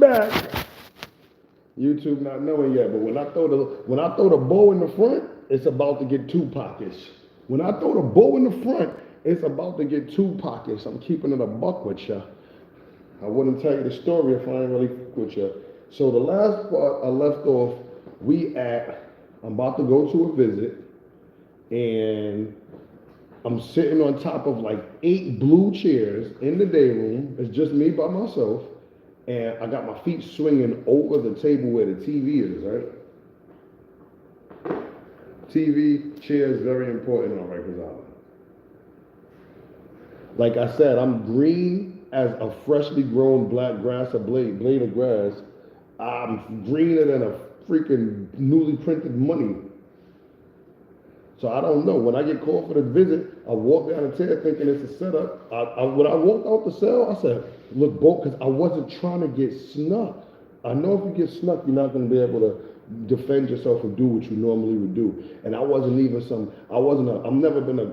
back. YouTube not knowing yet, but when I throw the bow in the front, it's about to get Tupac-ish. When I throw the bow in the front, it's about to get Tupac-ish. I'm keeping it a buck with ya. I wouldn't tell you the story if I ain't really with ya. So the last part I left off, I'm about to go to a visit, and I'm sitting on top of like 8 blue chairs in the day room. It's just me by myself. And I got my feet swinging over the table where the TV is, right? TV, chairs, very important on Rikers Island. Like I said, I'm green as a freshly grown black grass, a blade of grass. I'm greener than a freaking newly printed money. So I don't know. When I get called for the visit, I walk down the chair thinking it's a setup. When I walked out the cell, I said, look, both, because I wasn't trying to get snuck. I know if you get snuck, you're not going to be able to defend yourself and do what you normally would do. And I'm never been a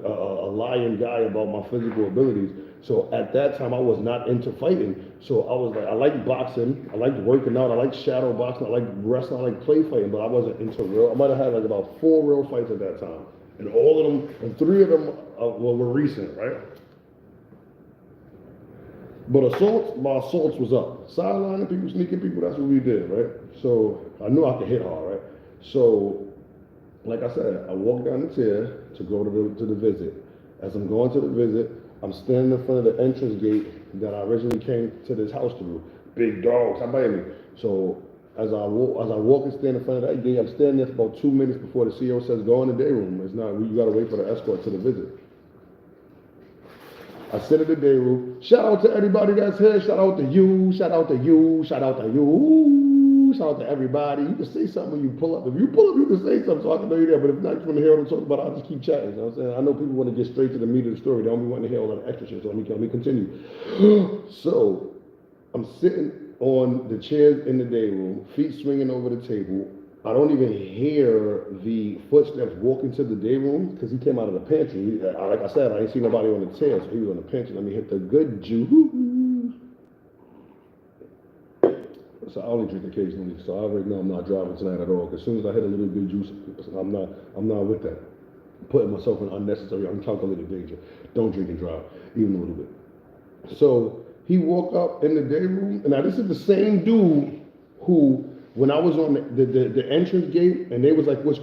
lying guy about my physical abilities. So at that time, I was not into fighting. So I was like, I like boxing, I liked working out, I like shadow boxing, I like wrestling, I like play fighting, but I wasn't into real. I might have had like about 4 real fights at that time. And all of them, and 3 of them were recent, right? But my assaults was up. Sidelining people, sneaking people, that's what we did, right? So I knew I could hit hard, right? So, like I said, I walked down the chair to go to the visit. As I'm going to the visit, I'm standing in front of the entrance gate that I originally came to this house through. Big dogs, how about me? So as I walk and stand in front of that gate, I'm standing there for about 2 minutes before the CEO says, go in the day room. It's not, you gotta wait for the escort to the visit. I sit in the day room. Shout out to everybody that's here. Shout out to you. Shout out to you. Shout out to you. Shout out to everybody. You can say something when you pull up. If you pull up, you can say something so I can know you're there. But if not, you want to hear what I'm talking about, I'll just keep chatting. You know what I'm saying? I know people want to get straight to the meat of the story. They don't be wanting to hear all that extra shit. So let me continue. So I'm sitting on the chairs in the day room, feet swinging over the table. I don't even hear the footsteps walking to the day room because he came out of the pantry. Like I said, I ain't seen nobody on the chair, so he was on the pantry. Let me hit the good juice. So I only drink occasionally, so I already know I'm not driving tonight at all. Because as soon as I hit a little bit of juice, I'm not with that. I'm putting myself in unnecessary, uncalculated danger. Don't drink and drive, even a little bit. So he walked up in the day room, and now this is the same dude who, when I was on the entrance gate, and they was like, what's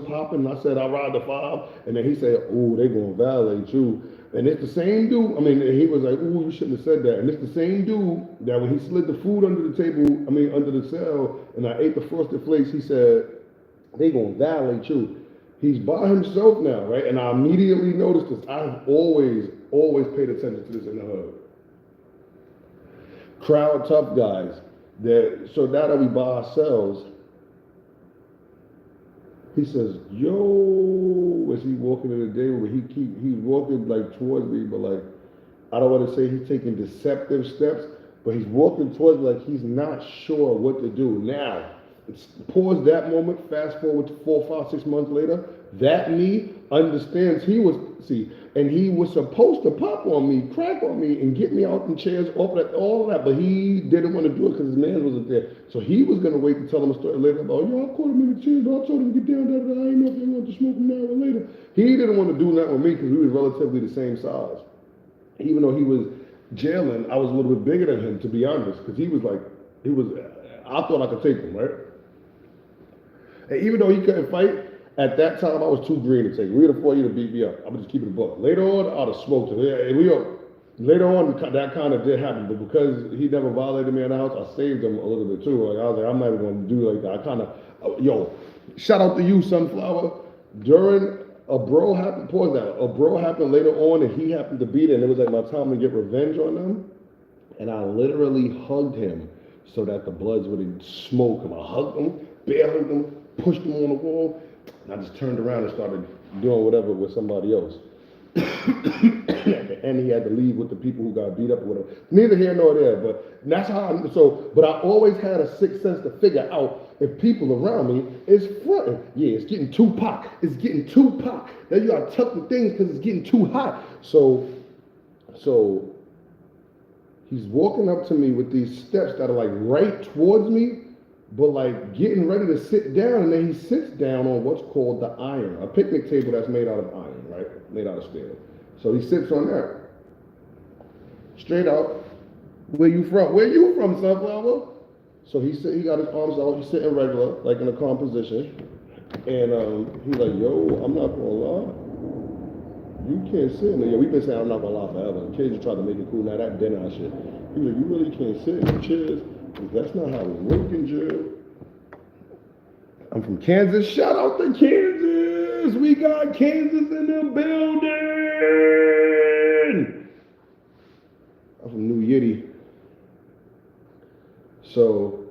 popping? And I said, I ride the 5. And then he said, ooh, they gonna violate you. And it's the same dude, he was like, ooh, you shouldn't have said that. And it's the same dude that when he slid the food under the table, under the cell, and I ate the Frosted Flakes, he said, they gonna violate you. He's by himself now, right? And I immediately noticed this. I've always paid attention to this in the hood. Crowd tough guys. So now that we by ourselves, he says, yo, as he walking in the day room, he's walking like towards me, but like, I don't want to say he's taking deceptive steps, but he's walking towards me like he's not sure what to do. Now, pause that moment, fast forward to 4, 5, 6 months later, that me understands he was supposed to pop on me, crack on me, and get me out in chairs, all that, but he didn't want to do it because his man wasn't there. So he was going to wait to tell him a story later about, I caught him in the chairs, I told him to get down there, I didn't know if they wanted to smoke him now or later. He didn't want to do that with me because we was relatively the same size. Even though he was jailing, I was a little bit bigger than him, to be honest, because I thought I could take him, right? And even though he couldn't fight, at that time I was too green to take him. We would have fought you to beat me up. I'm just keeping the book. Later on, I'd have smoked him. Later on, that kind of did happen, but because he never violated me in the house, I saved him a little bit too. Like I was like, I'm not even going to do like that. I kind of, shout out to you, Sunflower. During a bro happened later on, and he happened to beat it, and it was like my time to get revenge on them. And I literally hugged him so that the Bloods wouldn't smoke him. I hugged him, bear hugged him, pushed him on the wall, and I just turned around and started doing whatever with somebody else. At the end, he had to leave with the people who got beat up or whatever. Neither here nor there, but that's how but I always had a sixth sense to figure out if people around me is fronting. Yeah, it's getting Tupac. It's getting Tupac. Now you gotta tuck the things because it's getting too hot. So He's walking up to me with these steps that are like right towards me, but like getting ready to sit down, and then he sits down on what's called the iron, a picnic table that's made out of iron, right? Made out of steel. So he sits on that. Straight up. Where you from? Where you from, Sunflower? So he got his arms out, he's sitting regular, like in a calm position. And he's like, yo, I'm not gonna lie. You can't sit in there. Yeah, we've been saying I'm not gonna lie forever. The kids are trying to make it cool. Now that dinner and shit. He's like, you really can't sit in the chairs. That's not how it works in jail. I'm from Kansas. Shout out to Kansas. We got Kansas in the building. I'm from New Yiddy. So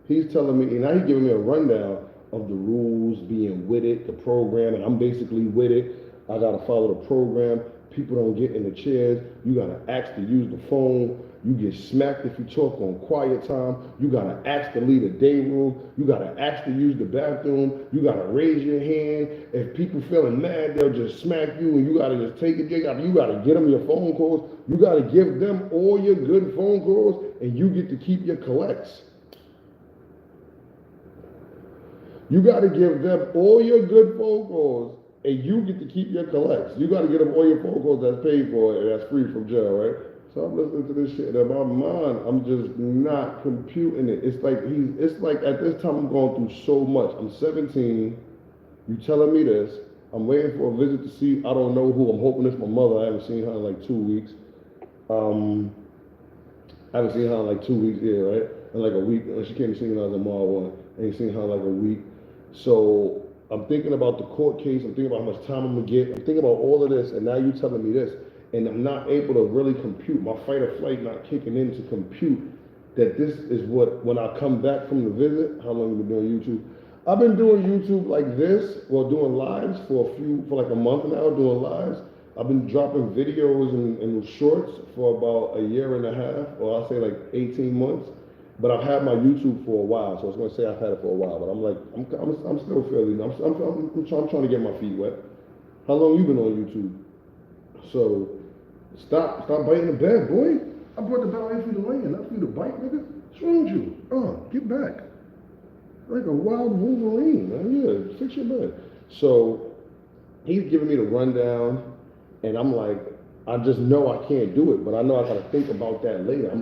he's telling me, and now he's giving me a rundown of the rules, being with it, the program, and I'm basically with it. I gotta follow the program. People don't get in the chairs. You gotta ask to use the phone. You get smacked if you talk on quiet time. You gotta ask to leave the day room. You gotta ask to use the bathroom. You gotta raise your hand. If people feeling mad, they'll just smack you, and you gotta just take it. You gotta get them your phone calls. You gotta give them all your good phone calls, and you get to keep your collects. You got to give them all your good phone calls, and you get to keep your collects. You got to get them all your phone calls that's paid for and that's free from jail, right? So I'm listening to this shit, and in my mind, I'm just not computing it. It's like at this time I'm going through so much. I'm 17. You telling me this? I'm waiting for a visit to see. I don't know who. I'm hoping it's my mother. I haven't seen her in like 2 weeks. I haven't seen her in like 2 weeks, yeah, right? In like a week. She came to see me when I was in Mall 1. I ain't seen her in like a week. So I'm thinking about the court case. I'm thinking about how much time I'm gonna get. I'm thinking about all of this, and now you telling me this, and I'm not able to really compute. My fight or flight not kicking in to compute that this is what, when I come back from the visit. How long have you been doing YouTube? I've been doing YouTube like this, well, doing lives for like a month now, doing lives. I've been dropping videos and shorts for about a year and a half, or I'll say like 18 months. But I've had my YouTube for a while, so I was going to say I've had it for a while. But I'm like, I'm still fairly. I'm trying to get my feet wet. How long you been on YouTube? So stop biting the bed, boy. I brought the bed out for you to lay in, not for you to bite, nigga. What's wrong with you? Get back. Like a wild Wolverine, man. Yeah, fix your bed. So he's giving me the rundown, and I'm like, I just know I can't do it, but I know I gotta think about that later. I'm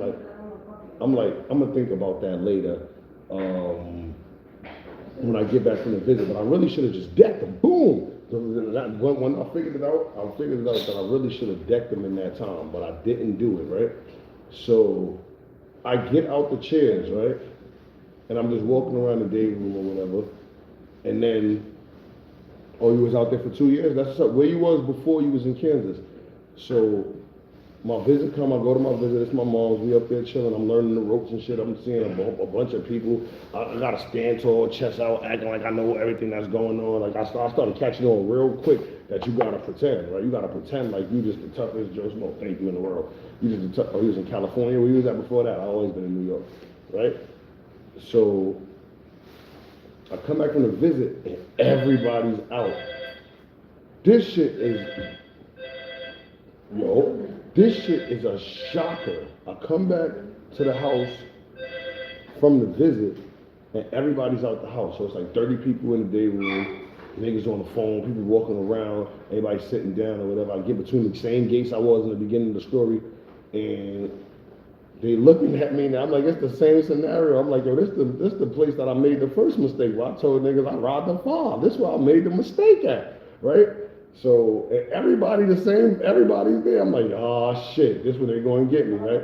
gonna think about that later when I get back from the visit. But I really should have just decked him. Boom. When I figured it out, that I really should have decked him in that time, but I didn't do it, right? So I get out the chairs, right? And I'm just walking around the day room or whatever. And then, oh, you was out there for 2 years? That's where you was before you was in Kansas. So my visit come, I go to my visit, it's my mom's, we up there chilling, I'm learning the ropes and shit, I'm seeing a bunch of people, I gotta stand tall, chest out, acting like I know everything that's going on, like I started catching on real quick that you gotta pretend, right? You gotta pretend like you just the toughest Joe Smoke, thank you, in the world. You just the he was in California, where you was at before that? I always been in New York, right? So I come back from the visit and everybody's out. This shit is a shocker. I come back to the house from the visit and everybody's out the house. So it's like 30 people in the day room, niggas on the phone, people walking around, everybody sitting down or whatever. I get between the same gates I was in the beginning of the story, and they looking at me now. I'm like, it's the same scenario. I'm like, yo, this the place that I made the first mistake where I told niggas I robbed the farm. This is where I made the mistake at, right? So everybody's there. I'm like, oh shit, this is where they're going to get me, right?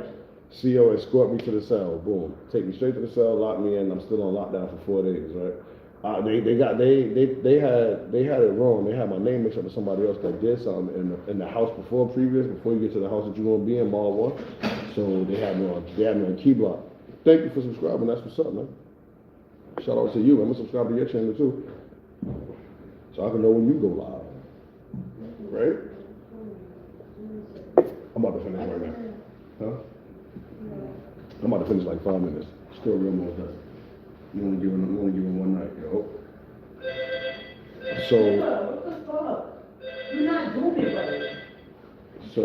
CO escort me to the cell. Boom, take me straight to the cell, lock me in. I'm still on lockdown for 4 days, right? They had it wrong. They had my name mixed up with somebody else that did something in the house before you get to the house that you're gonna be in, Mall 1. So they had me on Key Block. Thank you for subscribing. That's what's up, man. Shout out to you. I'm gonna subscribe to your channel too, so I can know when you go live. Right? I'm about to finish right now. Huh? I'm about to finish like 5 minutes. Still real more done. You only give him one night, yo. So. What the fuck? You're not doing it right. So.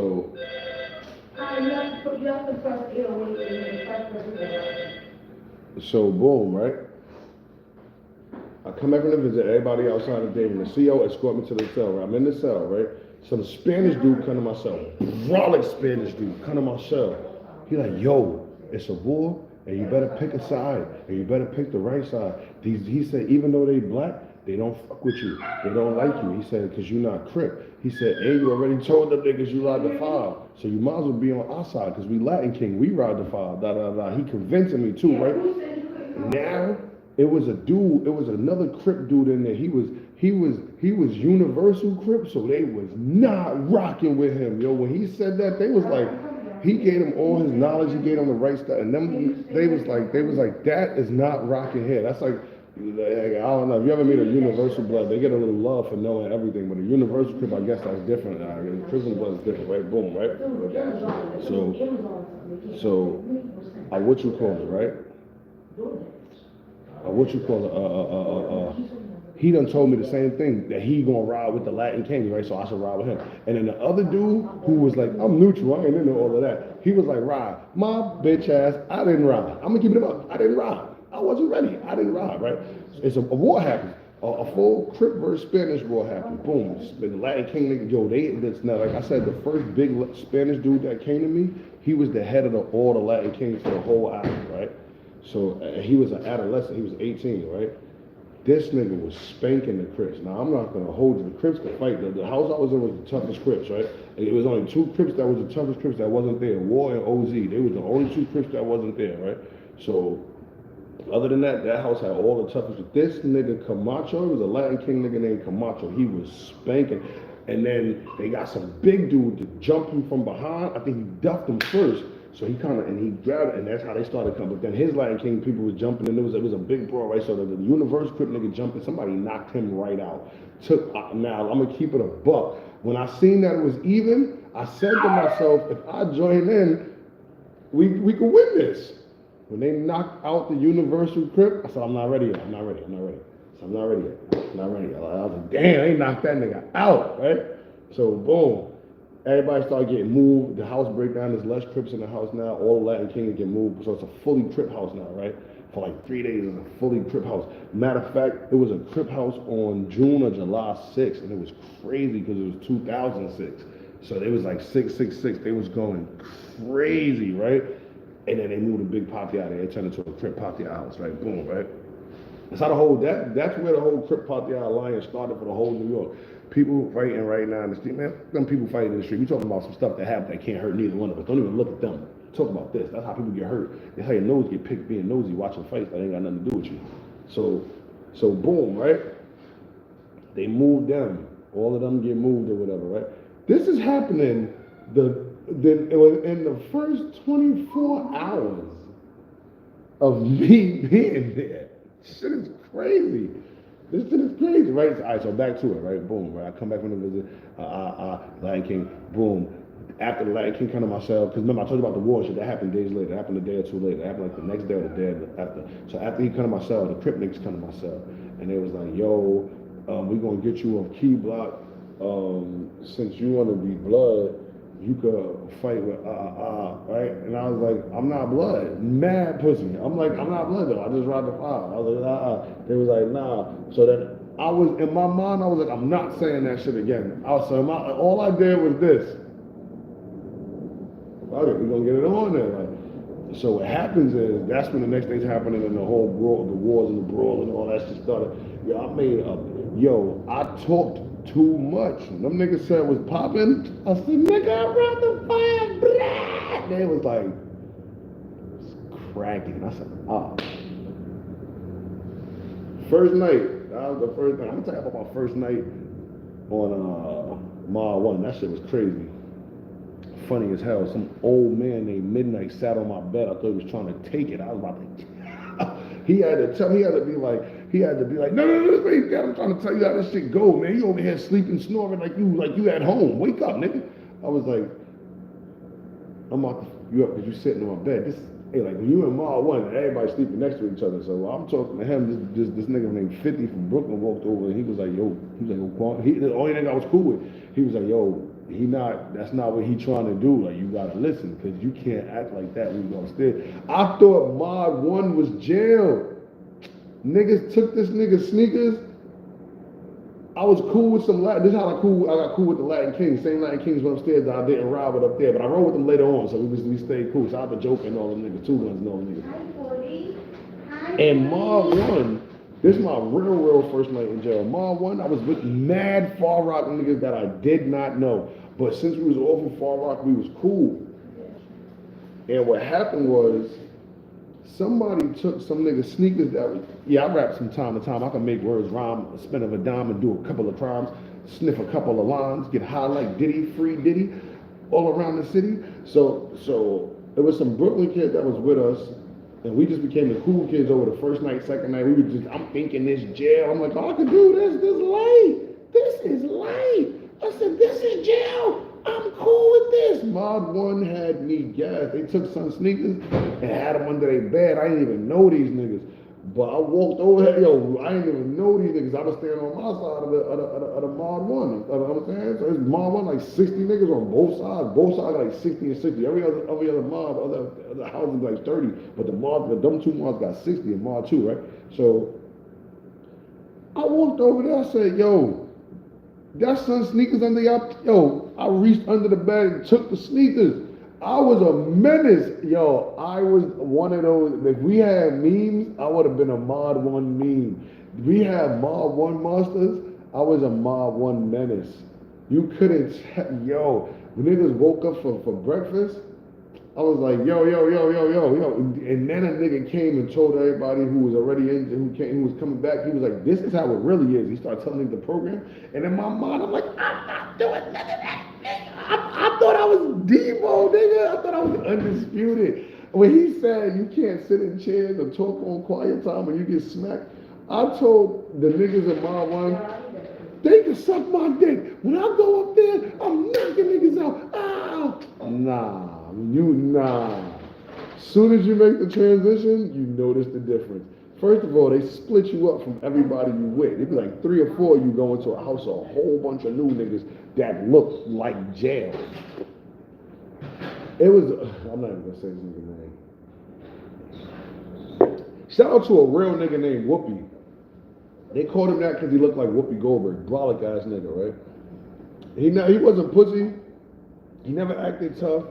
How So boom, right? I come back from the visit, everybody outside of Dayton. The CO escort me to the cell, right? I'm in the cell, right? Some Spanish dude come to my cell. Brolic Spanish dude come to my cell. He like, yo, it's a war, and you better pick a side, and you better pick the right side. He said, even though they black, they don't fuck with you. They don't like you. He said, because you're not Crip. He said, and you already told them niggas you ride the 5. So you might as well be on our side, because we Latin King. We ride the 5. Da, da, da. He convincing me too, right? Now, it was a dude, it was another Crip dude in there. He was Universal Crip, so they was not rocking with him. Yo, when he said that, they was like, he gave them all his knowledge, he gave them the right stuff, and them they was like, that is not rocking here. That's like, I don't know, if you ever meet a Universal Blood, they get a little love for knowing everything, but a Universal Crip, I guess that's different. Prison Blood is different, right? Boom, right? So, what you call it, right? He done told me the same thing, that he gonna ride with the Latin King, right? So I should ride with him. And then the other dude who was like, I'm neutral, I ain't into all of that. He was like, ride. My bitch ass, I didn't ride. I'm gonna keep it up. I didn't ride. I wasn't ready. I didn't ride, right? It's a war happened. A full Crip versus Spanish war happened. Boom. The Latin King nigga, yo, now, like I said, the first big Spanish dude that came to me, he was the head of all the Latin Kings for the whole island, right? So he was an adolescent, he was 18, right? This nigga was spanking the Crips. Now, I'm not gonna hold you, the Crips could fight. The house I was in was the toughest Crips, right? And it was only 2 Crips that was the toughest Crips that wasn't there, War and OZ. They was the only 2 Crips that wasn't there, right? So, other than that, that house had all the toughest. This nigga Camacho, it was a Latin King nigga named Camacho. He was spanking. And then they got some big dude to jump him from behind. I think he ducked him first. So he he grabbed it, and that's how they started coming. But then his Latin King people was jumping, and it was a big brawl, right? So the Universal Crip nigga jumping, somebody knocked him right out. Now I'm gonna keep it a buck. When I seen that it was even, I said to myself, if I join in, we could win this. When they knocked out the Universal Crip, I said, I'm not ready yet. I'm not ready. So I'm not ready yet. I'm not ready yet. I was like, damn, they knocked that nigga out, right? So boom. Everybody started getting moved. The house break down. There's less Crips in the house now. All the Latin Kings get moved. So it's a fully Crip house now, right? For like 3 days, it's a fully Crip house. Matter of fact, it was a Crip house on June or July 6th, and it was crazy because it was 2006. So they was like 666. They was going crazy, right? And then they moved a big party out there. It turned into a Crip party house, right? Boom, right? That's how that's where the whole Crip party alliance started for the whole New York. People fighting right now in the street, man. Them people fighting in the street. We talking about some stuff that happened that can't hurt neither one of us. Don't even look at them. Talk about this. That's how people get hurt. That's how your nose get picked being nosy watching fights that ain't got nothing to do with you. So boom, right? They moved them. All of them get moved or whatever, right? This is happening. It was in the first 24 hours of me being there. Shit is crazy. This shit is crazy, right? All right, so back to it, right? Boom, right? I come back from the visit, Latin King, boom. After the Latin King come to my cell, because remember I told you about the war shit, that happened days later, that happened a day or 2 later, that happened like the next day or the day after. So after he come to my cell, the Crip niggas come to my cell, and they was like, yo, we gonna get you on Key Block, since you wanna be blood, you could fight with right? And I was like, I'm not blood. Mad pussy. I'm like, I'm not blood though. I just ride the 5. I was like, They was like, nah. So then I was, in my mind, I was like, I'm not saying that shit again. All I did was this. Okay, we're gonna get it on there. Like, so what happens is, that's when the next thing's happening and the whole brawl, the wars and the brawl and all that shit started. I talked too much. Them niggas said it was popping. I said, nigga, I run the 5, blah. They was like, it's cracking. I said, First night, that was the first night. I'm gonna tell you about my first night on Mile 1. That shit was crazy. Funny as hell. Some old man named Midnight sat on my bed. I thought he was trying to take it. I was about to he had to be like, no, wait, Dad, I'm trying to tell you how this shit go, man. You over here sleeping, snoring like you at home. Wake up, nigga. I was like, I'm out you up because you sitting on my bed. Like when you in Mile 1, everybody sleeping next to each other. So I'm talking to him, this nigga named 50 from Brooklyn walked over and he was like, yo, Quan. The only nigga I was cool with, he was like, yo, that's not what he trying to do. Like, you gotta listen, because you can't act like that when you upstairs. I thought Mod 1 was jail. Niggas took this nigga sneakers. I was cool with some Latin. This is how I got cool with the Latin Kings. Same Latin Kings went upstairs that I didn't ride with up there, but I rode with them later on, so we stayed cool. Shout out to Joke and all them niggas, 2 Guns and all them niggas. And Mod 1, this is my real first night in jail. Mod 1, I was with mad Far Rock niggas that I did not know. But since we was off of Far Rock, we was cool. And what happened was, somebody took some nigga sneakers that was, I rap from time to time. I can make words rhyme, a spin of a dime and do a couple of crimes, sniff a couple of lines, get high like Diddy, free Diddy, all around the city. So it was some Brooklyn kid that was with us, and we just became the cool kids over the first night, second night. We were just, I'm thinking this jail. I'm like, oh, I can do this light. This is light. I said, this is jail. I'm cool with this. Mod 1 had me gassed. They took some sneakers and had them under their bed. I didn't even know these niggas. But I walked over there, I didn't even know these niggas. I was standing on my side of the Mod 1. You know what I'm saying? So it's Mod 1, like 60 niggas on both sides. Both sides like 60 and 60. Every other mob, other houses like 30. But them 2 mods got 60 in Mod 2, right? So I walked over there, I said, yo, that's some sneakers under y'all. I reached under the bed and took the sneakers. I was a menace. I was one of those. If we had memes, I would have been a Mod 1 meme. We had Mod 1 monsters. I was a Mod 1 menace. You couldn't, when niggas woke up for breakfast, I was like, yo. And then a nigga came and told everybody who was already who was coming back, he was like, this is how it really is. He started telling me the program. And in my mind, I'm like, I'm not doing none of that, nigga. I thought I was Debo, nigga. I thought I was undisputed. When he said you can't sit in chairs or talk on quiet time when you get smacked, I told the niggas in my one, they can suck my dick. When I go up there, I'm knocking niggas out. Nah. Soon as you make the transition, you notice the difference. First of all, they split you up from everybody you with. It'd be like 3 or 4 you go into a house, a whole bunch of new niggas that look like jail. It was, I'm not even gonna say this nigga name. Shout out to a real nigga named Whoopi. They called him that because he looked like Whoopi Goldberg, brolic ass nigga, right? He wasn't pussy. He never acted tough.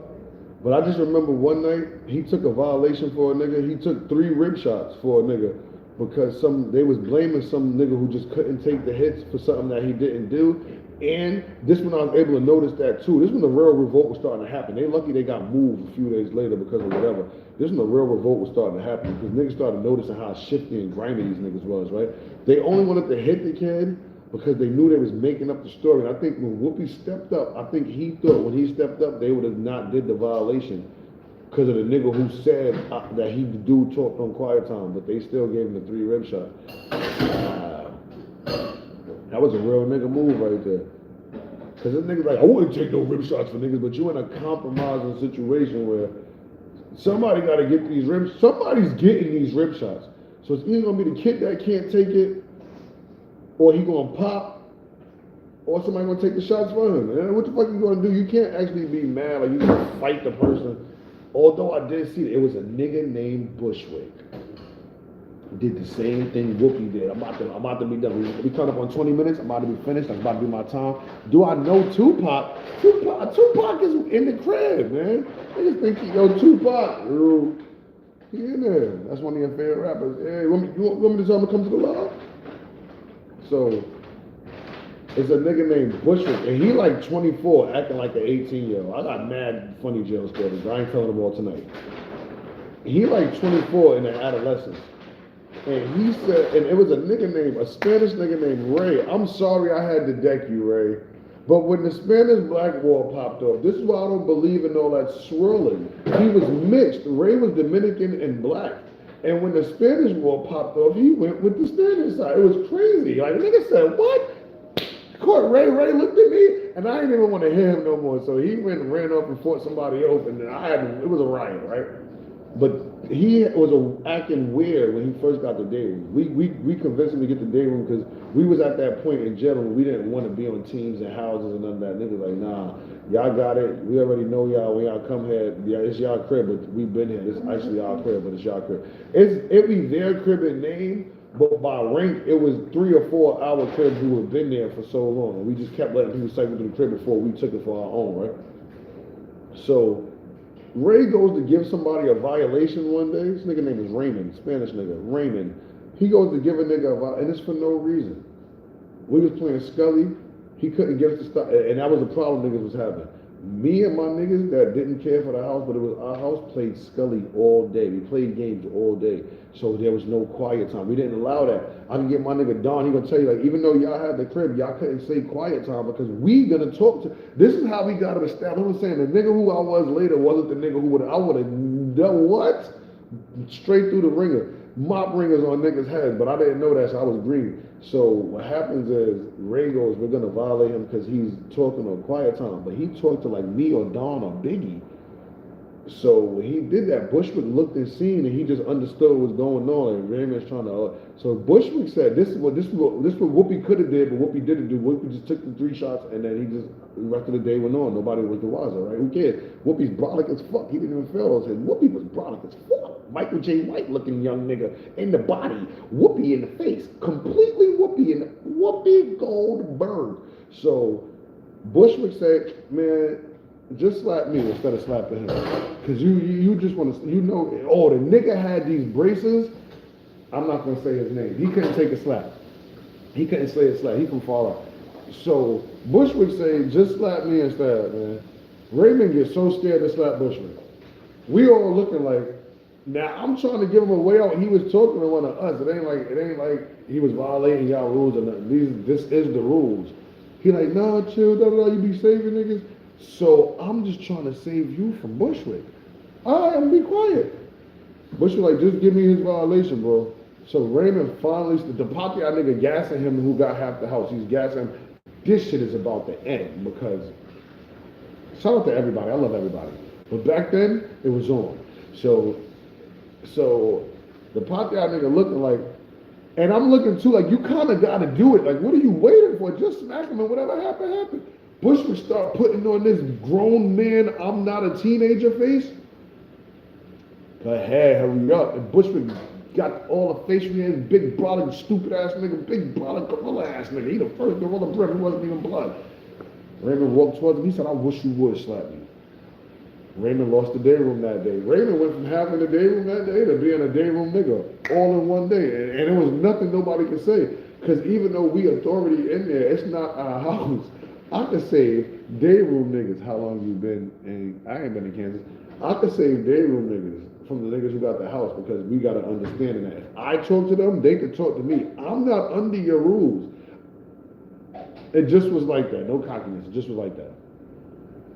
But I just remember one night, he took a violation for a nigga. He took 3 rib shots for a nigga because they was blaming some nigga who just couldn't take the hits for something that he didn't do. And this when I was able to notice that too. This when the real revolt was starting to happen. They lucky they got moved a few days later because of whatever. This when the real revolt was starting to happen because niggas started noticing how shifty and grimy these niggas was, right? They only wanted to hit the kid because they knew they was making up the story. And I think when Whoopi stepped up, I think he thought when he stepped up, they would have not did the violation because of the nigga who said that he the dude talked on quiet time, but they still gave him the 3 rib shot. That was a real nigga move right there. Because this nigga's like, I wouldn't take no rib shots for niggas, but you in a compromising situation where somebody got to get these ribs. Somebody's getting these rib shots. So it's either going to be the kid that can't take it, or he going to pop, or somebody going to take the shots for him. And what the fuck you going to do? You can't actually be mad like you going to fight the person. Although I did see that it was a nigga named Bushwick. Did the same thing Whoopi did. I'm about to be done. We cut up on 20 minutes. I'm about to be finished. That's about to be my time. Do I know Tupac? Tupac is in the crib, man. I just think, Tupac, he in there. That's one of your favorite rappers. Hey, you want me to tell him to come to the lab? So, it's a nigga named Bushwick, and he like 24, acting like an 18-year-old. I got mad funny jail stories. I ain't telling them all tonight. He like 24 in their adolescence. And he said, and it was a Spanish nigga named Ray. I'm sorry I had to deck you, Ray. But when the Spanish Black Wall popped off, this is why I don't believe in all that swirling. He was mixed. Ray was Dominican and black. And when the Spanish Wall popped off, he went with the Spanish side. It was crazy. Like, the nigga said, what? Caught Ray looked at me, and I didn't even want to hear him no more. So he went and ran up and fought somebody else, and it was a riot, right? But he was acting weird when he first got the day room. We convinced him to get the day room because we was at that point in jail where we didn't want to be on teams and houses and none of that. Niggas like, nah, y'all got it. We already know y'all. When y'all come here, yeah, it's y'all crib, but we've been here. This is actually our crib, but it's y'all crib. It be their crib in name, but by rank, it was 3 or 4 our cribs who had been there for so long. And we just kept letting people cycle through the crib before we took it for our own, right? So Ray goes to give somebody a violation one day. This nigga name is Raymond, Spanish nigga, Raymond. He goes to give a nigga a violation, and it's for no reason. We was playing Scully. He couldn't get us to stop, and that was the problem niggas was having. Me and my niggas that didn't care for the house, but it was our house, played Scully all day. We played games all day. So there was no quiet time. We didn't allow that. I can get my nigga Don, he gonna tell you, like, even though y'all had the crib, y'all couldn't say quiet time because we gonna talk to, this is how we got it established. I'm saying the nigga who I was later wasn't the nigga who I would have done what? Straight through the ringer. Mop ringers on niggas' heads, but I didn't know that, so I was greedy. So what happens is Ray goes, we're gonna violate him because he's talking on quiet time, but he talked to like me or Don or Biggie. So when he did that, Bushwick looked and seen, and he just understood what was going on. And Raymond's trying to. So Bushwick said, "This is what Whoopi could have did, but Whoopi didn't do. Whoopi just took the 3 shots, and then he just the rest of the day went on. Nobody was the wiser, right? Who cares? Whoopi's brolic as fuck. He didn't even fail. Said Whoopi was brolic as fuck. Michael J. White looking young nigga in the body, Whoopi in the face, completely Whoopi in Whoopi Goldberg. So Bushwick said, man, just slap me instead of slapping him. Because you just want to, you know, oh, the nigga had these braces. I'm not going to say his name. He couldn't take a slap. He couldn't say a slap. He can fall out. So Bushwick say, just slap me instead, man. Raymond gets so scared to slap Bushwick. We all looking like, now I'm trying to give him a way out. He was talking to one of us. It ain't like he was violating y'all rules or nothing. This is the rules. He like, nah, chill, you be saving niggas. So I'm just trying to save you from Bushwick. All right, I'm gonna be quiet. Bushwick like, just give me his violation, bro. So Raymond finally, the poppy nigga gassing him who got half the house. He's gassing him. This shit is about to end because, shout out to everybody. I love everybody. But back then, it was on. So the poppy nigga looking like, and I'm looking too like, you kind of got to do it. Like, what are you waiting for? Just smack him and whatever happened. Bushwick start putting on this grown man, I'm not a teenager face. Go ahead, hurry up. And Bushwick got all the facial hair, big brolic, stupid ass nigga, big brolic, gorilla ass nigga. He the first gorilla breath, he wasn't even blood. Raymond walked towards him, he said, I wish you would slap me. Raymond lost the day room that day. Raymond went from having the day room that day to being a day room nigga all in one day. And it was nothing nobody could say. Because even though we authority in there, it's not our house. I could save day room niggas. How long you been in? I ain't been in Kansas. I could save day room niggas from the niggas who got the house because we got an understanding that if I talk to them, they could talk to me. I'm not under your rules. It just was like that. No cockiness. It just was like that.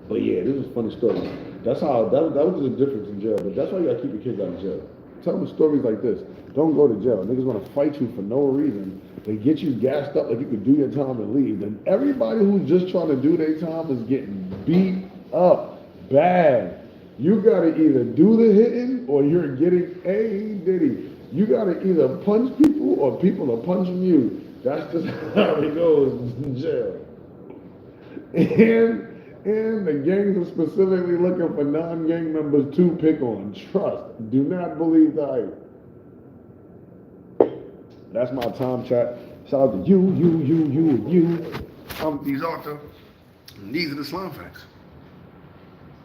But yeah, this is a funny story. That's how that was the difference in jail. But that's why you gotta keep your kids out of jail. Tell them stories like this. Don't go to jail. Niggas want to fight you for no reason. They get you gassed up like you could do your time and leave. And everybody who's just trying to do their time is getting beat up bad. You gotta either do the hitting or you're getting a diddy. You gotta either punch people or people are punching you. That's just how it goes in jail. And the gangs are specifically looking for non-gang members to pick on. Trust. Do not believe the hype. That's my time chat. Shout out to you. I'm these Arthur. And these are the Slum Facts.